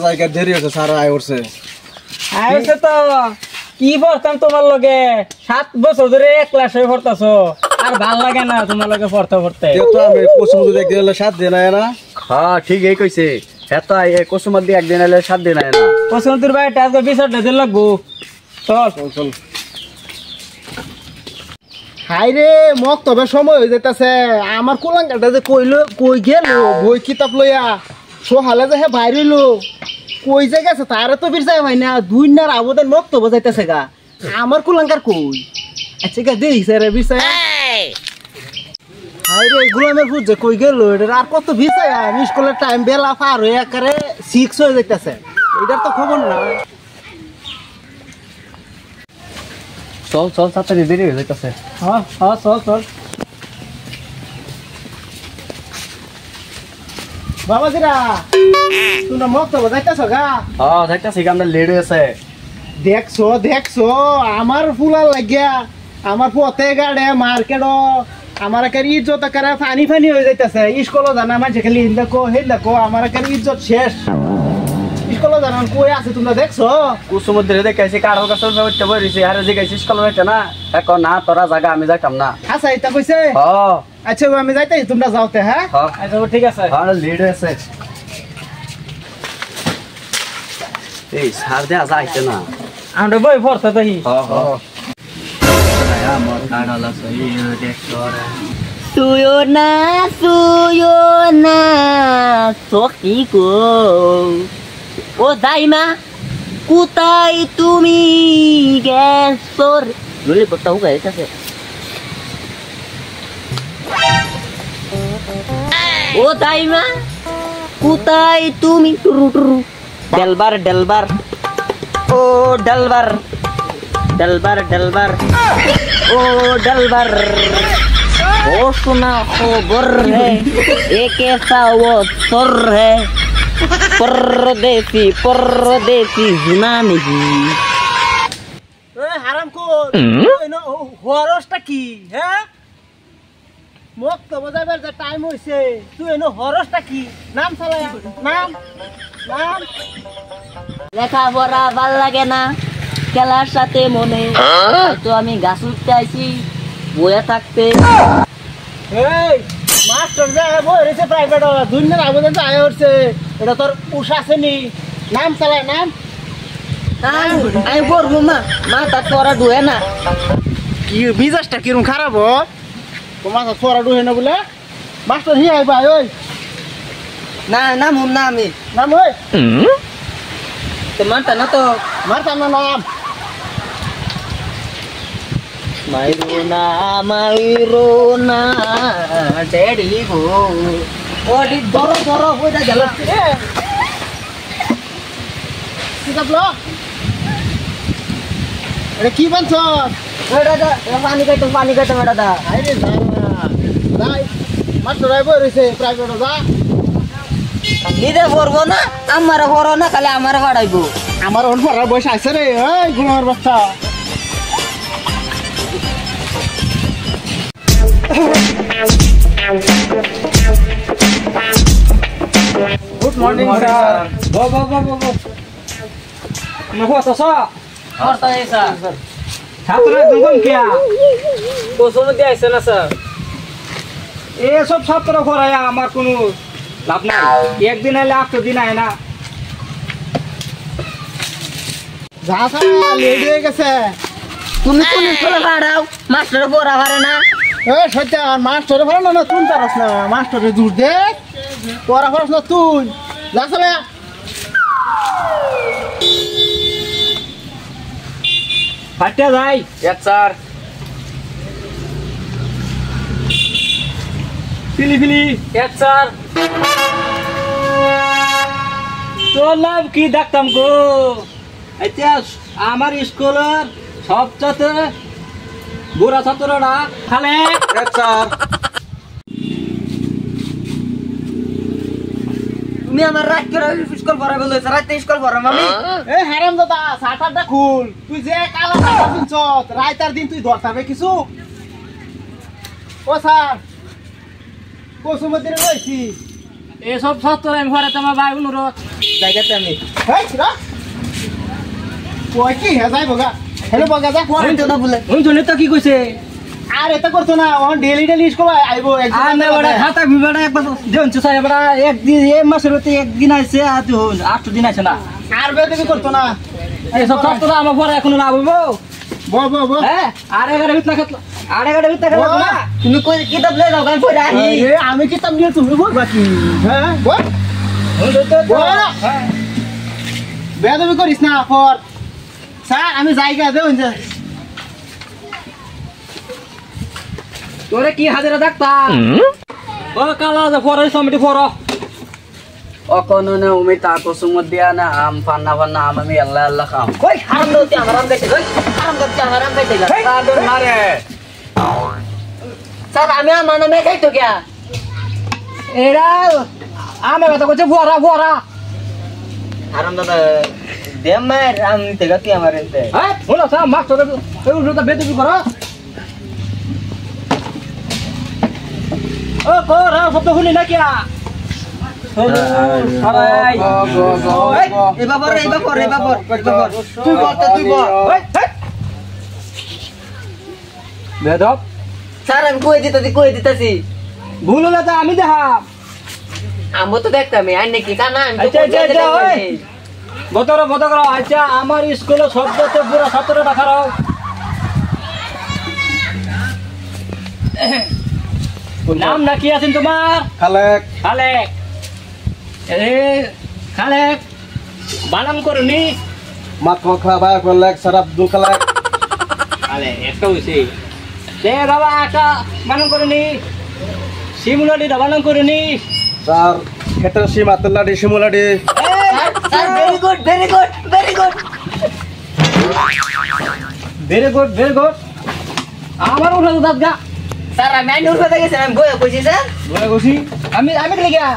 যাই দেরি হচ্ছে স্যার আয় করছে তো কি পড়তাম তোমার লগে 7 বছর ধরে এক ক্লাসে পড়তাছো আর ভাল লাগে না তোমার লগে পড়তে তো আমি কোচিং তো একদিন হলে 7 দিন আয় না হ্যাঁ ঠিক এই কইছে এত কোসুমার দিয়ে একদিন হলে 7 দিন আয় না কোচিংতির ভাই আজকে 20 দিন লাগবো চল হাই রে মক তবে সময় হয়ে যেতেছে আমার কোলাঙ্গাটা যে কই গেল বই কিতাব লইয়া সোহালে যে হে বাইর হইলো কই যে গেছে তারে তো বিরসাই হয় না দুই নার আবদান মক তো বাজাইতেছে গা আমার কোলাঙ্গার কই আচ্ছা গা দেইছে রে বিরসাই হাই রে গোলামের ফুট যে কই গেল এটা আর কত বিরসাই আমি স্কুলের টাইম বেলা পার হয়ে একারে 6 হয়ে যাইতেছে এটার তো খবর না চল তাড়াতাড়ি দেরি হয়ে যাইতেছে হ্যাঁ চল বাবাজিরা তোমরা মক তো বাজাইতেছ গা হ্যাঁ যাইতেছি আমরা লেট হয়েছে দেখছো আমার ফুলার লাগিয়া আমার পথে গাড়ে মার্কেট আমার একার ইজ্জত একারে ফানি হয়ে যাইতেছে স্কুলও জানা মাঝে খালি দেখো আমার একার ইজ্জত শেষ স্কুলও জানান কই আছে তোমরা দেখছো কুসুমের ধরে দেখাইছি কারো কাছে উঠতে বইছি আরে জিগাইছি স্কুল হইতে না এখন না তোরা জায়গা আমি যাইতাম না আচ্ছা এটা কইছে হ্যাঁ আচ্ছা আমি যাইতাই তোমরা যাওতে হ্যাঁ আচ্ছা ঠিক আছে হ্যাঁ লেট হয়েছে এই সার দেয়া যাইতে না আমরা বই পড়তে তো হ্যাঁ আমার কাড়ালা সই দেখছো Suyo na Sokiko O Daima Kutai tumi Gesor Boleh bertahu gak ya sih? O Daima Kutai tumi Turu Delbar Oh Delbar Oh Delbar ओ सुना खबर है एक ऐसा वो सर है परदेसी जुना नहीं হারাম কর হরসটা কি হ্যাঁ মোক তো বাজাবার যে টাইম হইছে তুই এনো হরসটা কি নাম চালাই নাম লেখাপড়া ভাল লাগে না খেলার সাথে মনে তো আমি গাছ উঠতে আইছি বয়ে থাকতে এই মাস্টার যে বই রয়েছে প্রাইভেট দুনিয়ার আবেদন যে আয় হচ্ছে এটা তোর উষা আসেনি নাম চালাই নাম আমি বলবো মাথা তোরা ডুয়ে না কি মিজাজটা কিরম খারাপ তোমার ছোড়া ডুহে না বলে মাস্টার হি আইবা ওই না আমি নাম ওই তো মারতা না তো মারতাম না নাম মাইরোনা ড্যাডি গো ওডি ধরো ওইটা গেল কিতাব লো এটা কি বানছ পানি খাইতো দাদা আরে যাই মাস্টার আইবা রইছে প্রাইভেট যা নিজে পড়বো না আমার পড়ো না খালি আমার পড়াইবো আমার ওর পড়ার বয়স আছে রে ওই গুণার বাচ্চা গুড মর্নিং স্যার বো নকো তো পড়তা এসা ছাত্র একদম কিয়া কোসম দিয়ে আইছে না স্যার এসব ছাত্র করায় আমার কোনো লাভ নাই একদিন আইলে 8 দিন আয় না যা লেট হয়ে গেছে তুমি কোন স্কুলে পড়াও মাস্টার পড়া পারে না এই সত্যি মাস্টারে ভালো না তুই পারস না মাস্টারে দূর দে পড়া পারস না তুই যা চলে ফাটা যাই এক স্যার ফিলি এক স্যার তোর লাভ কি দেখতাম গো আচ্ছা আমার স্কুলের সবচেয়ে বুড়া ছাত্ররা খালে স্যার তুমি আমার রাত করে স্কুল পড়াবে লইছ রাতে স্কুল পড়াম আমি এই হারাম দাদা শাটারটা খুল তুই যে কালো শাটার কিনছ রাইতার দিন তুই ধরতাবে কিছু ও স্যার কোসুমতিরে রইছি এসব ছাত্র আমি ঘরে তোমার ভাই অনুরোধ জায়গাতে আমি হেই রা কই কি হে যাই বগা হেলো বগা যা শুনে তো কি কইছে আর এটা করতো না ও ডেলি স্কুল আইবো আর না বড় খাতা বিবাড়া একবার দেন চাই বড় একদিন এই মাসের মধ্যে একদিন আইছে আর 8 দিন আইছে না আর বেদবি করতো না এসব ছাত্র আমার ঘরে এখনো না বলবো বো হ্যাঁ আরে গাড়ি ভিতর খেতলো না তুমি কই কিতাব লয়ে যাও গান পড়া আহি এ আমি কি তাম নিয়ে তুমি বল বাকি হ্যাঁ বল বেদবি করিস না পর স্যার আমি জায়গা দেব না তোরে কি হাজারে ডাক্তার ও কালা যে ফরে সমিতি ফর অকননে উমিতা কুসুমত দিয়া না আম ফান্না ফান্না আম আমি আল্লাহ আল্লাহ খাম কই হারাম দতে হারাম বেটে কই হারাম দতে হারাম বেটে তাদর মারে স্যার আমি আমার নামে খাইতো কিয়া এরা আমি কথা কইছে ফরা হারাম দাদা দেমার আমি তেগা তুই আমার এতে হ্যাঁ বলো স্যার মাস্টার এই উল্টা বেদবি করো ও কর শব্দ শুনি না কিয়া এই বাবর তুই বল বেদব স্যার আমি কই দিতাছি ভুল হলে তো আমি দেখা আমি তো দেখতাম আই নাকি কানা আমি আচ্ছা ওই বতর আচ্ছা আমার স্কুলে শব্দতে পুরো ছাত্রটা খারাপ নাম না কি আছেন তোমার খালেক খালেক বানাম করুনি মাথা খাবা খালেক সারাপ দু খালেক খালেক একটা হইছে দে বাবা একটা বানাম করুনি শিমুলাডি বানাম করুনি স্যার খেতের সীমাতলাডি শিমুলাডি sir very good very good আমার উঠা তো দাদা স্যার আমি আইনুর কথা গেছি আমি বইয়া কইছি স্যার বলে গেছি আমি কি লিখা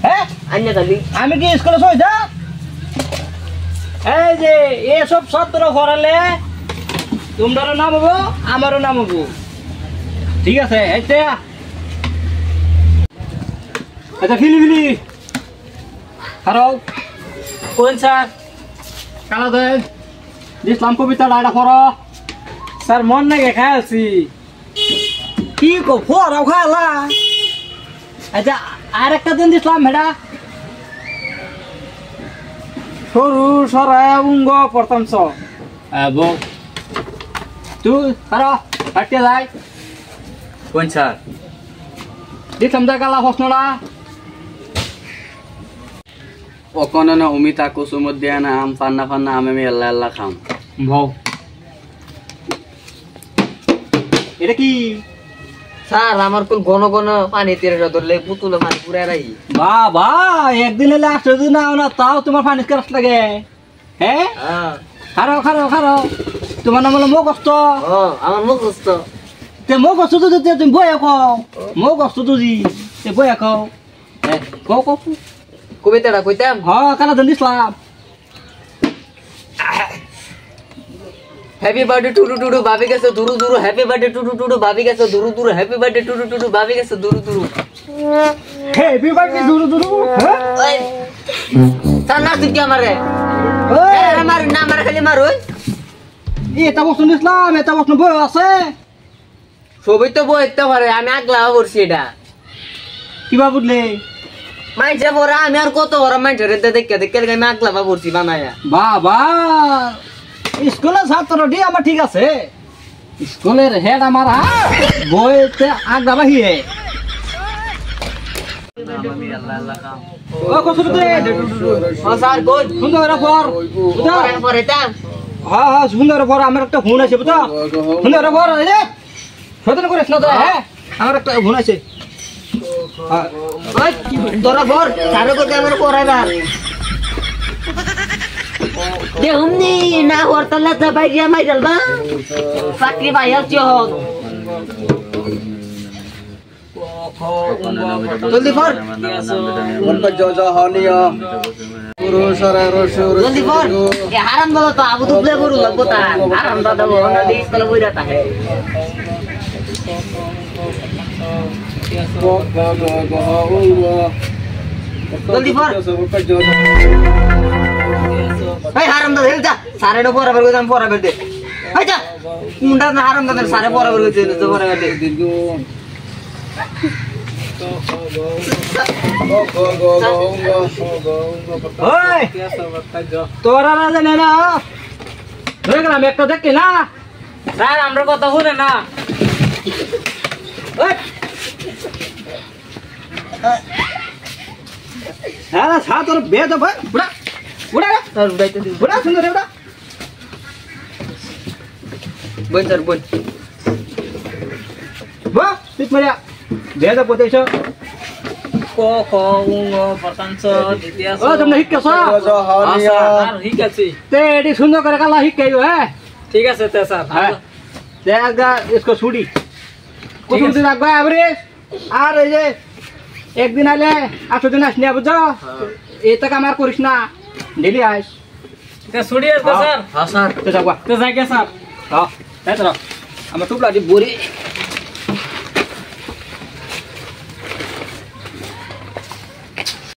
হ্যাঁ আইনা খালি আমি কি স্কুলে সই যা এই যে এসব ছাত্র করালে তোমারও নাম হবো আমারও নাম হবো ঠিক আছে আচ্ছা ফিলি হারাও কোন স্যার কালা দেন ইসলাম কবিতা ডায়রা পড়ো স্যার মন নাকি খাইছি কি কো ফরাও খালা আচ্ছা আর একটা দিন দিলাম মেডা সরু সরায় অঙ্গ প্রথম স বউ তুই হারা হাঁটতে যাই কোন স্যার দিতাম যা কালা প্রশ্নটা অকননে উমিতা কুসুমত দিয়া না আম ফান্না ফান্না আম আমি আল্লাহ আল্লাহ খাম বউ এটা কি স্যার আমার কোন ঘন ঘন পানি তেরে ধরলে পুতুলে পানি পুরা রাই বাবা একদিন এলে 8 দিন না তাও তোমার পানি কেরাস লাগে হ্যাঁ খারো তোমার নাম হলো মগস্ত আমার মুখস্থ তে মগস্ত তো তুমি বইয়া কও মগস্ত তো জি তে বইয়া কও কও কবিতাটা কইতাম হ্যাঁ কালা দিন দিলাম হ্যাপি বার্থডে টুডু ভাবি গেছে দুরু দুরু হ্যাপি বার্থডে টুডু ভাবি গেছে দুরু দুরু হ্যাপি বার্থডে টুডু ভাবি গেছে দুরু দুরু হ্যাপি বার্থডে দুরু হ্যাঁ ওই স্যার না তুই কি আমারে আমার না আমার খালি মার ওই এটা বসন দিলাম এটা বসন বই আছে সবই তো বইতে পারে আমি আগলা করছি এটা কিবা বুঝলে মাইছে পরে আমি আর কত বড় মাইছে রে দেখে আমি আগলা করছি বানায়া বাবা স্কুলের ছাত্রটি আমার ঠিক আছে স্কুলের হেড আমার বইতে আগা বাহিয়ে ও কসুর দে ও স্যার কই সুন্দর পর বুঝা পরে তা হ্যাঁ সুন্দর পর আমার একটা ফোন আছে বুঝা সুন্দর পর এই যে সতন করিস না তো হ্যাঁ আমার একটা ফোন আছে ওই তোরা পর তারে কই আমার পড়াইবার দেহুমনি না হরতালে তা বাইরিয়া মাইরাল বা চাকরি বাইয়াল চিহত জলদি পর উনকা জ হনিয়া পুরো সারা রসুর জলদি পর এ হারাম দাদা তো আবু দুবলে গরু লাগবো তা হারাম দাদা ওনা দিস কল বইরা তা হে জলদি পড় এই হারামদাদা হেল যা সারে নো পড়া বের করে পড়া বের দে এই যা মুন্ডা না হারামদাদা সারে পড়া বের করে দে পড়া বের দে ওই তোরা না জানে না ধরে গেলাম একটা দেখি না স্যার আমরা কথা শুনে না হ্যাঁ সাত তোর বে তো ভাই বুড়া বুড়া স্যার উড়াইতে দিন বুড়া সুন্দর বুড়া বল স্যার বল বাহ ঠিক মারিয়া বে তো পতেছ ক খ উ ঙ প্রথমছ দ্বিতীয় ও তোমরা শিখছ স্যার ঠিক আছে তে এটি সুন্দর করে কালা শিখাইও হ্যাঁ ঠিক আছে তে স্যার হ্যাঁ দেখা इसको छुड़ी कुछ दिन লাগবে এভারেজ আর এই যে একদিন আলে 8 দিন আসনি বুঝছো এটা কাম আর করিস না ডেলি আইস তে ছুটি আছে স্যার হ্যাঁ স্যার তো যাবা তে যাই কে স্যার হ্যাঁ তাই তো আমরা টুপলা দি বড়ি